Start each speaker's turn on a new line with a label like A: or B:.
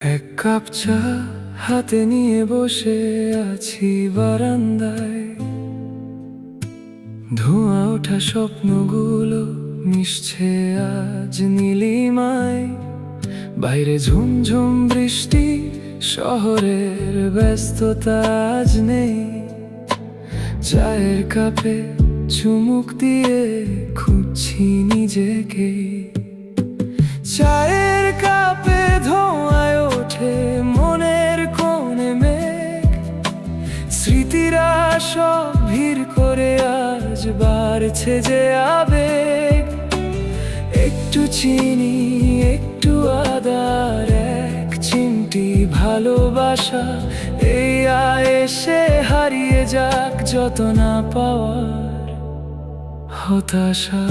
A: এক কাপ চা হাতে নিয়ে বসে আছি বারান্দায়, ধোঁয়া ওঠা স্বপ্নগুলো মিশছে আজ নীলিমায়। বাইরে ঝুমঝুম বৃষ্টি, শহরের ব্যস্ততা আজ নেই। চায়ের কাপে চুমুক দিয়ে খুঁজছি নিজেকে। চায়ের কাপে ধোঁয়ায় ওঠে মনের কোণে মেঘ, স্মৃতিরা সব ভিড় করে আজ বাড়ছে যে আবেগ। একটু চিনি, একটু আদার, এক চিমটি ভালোবাসা, এই এসে হারিয়ে যাক যত না পাওয়ার হতাশা।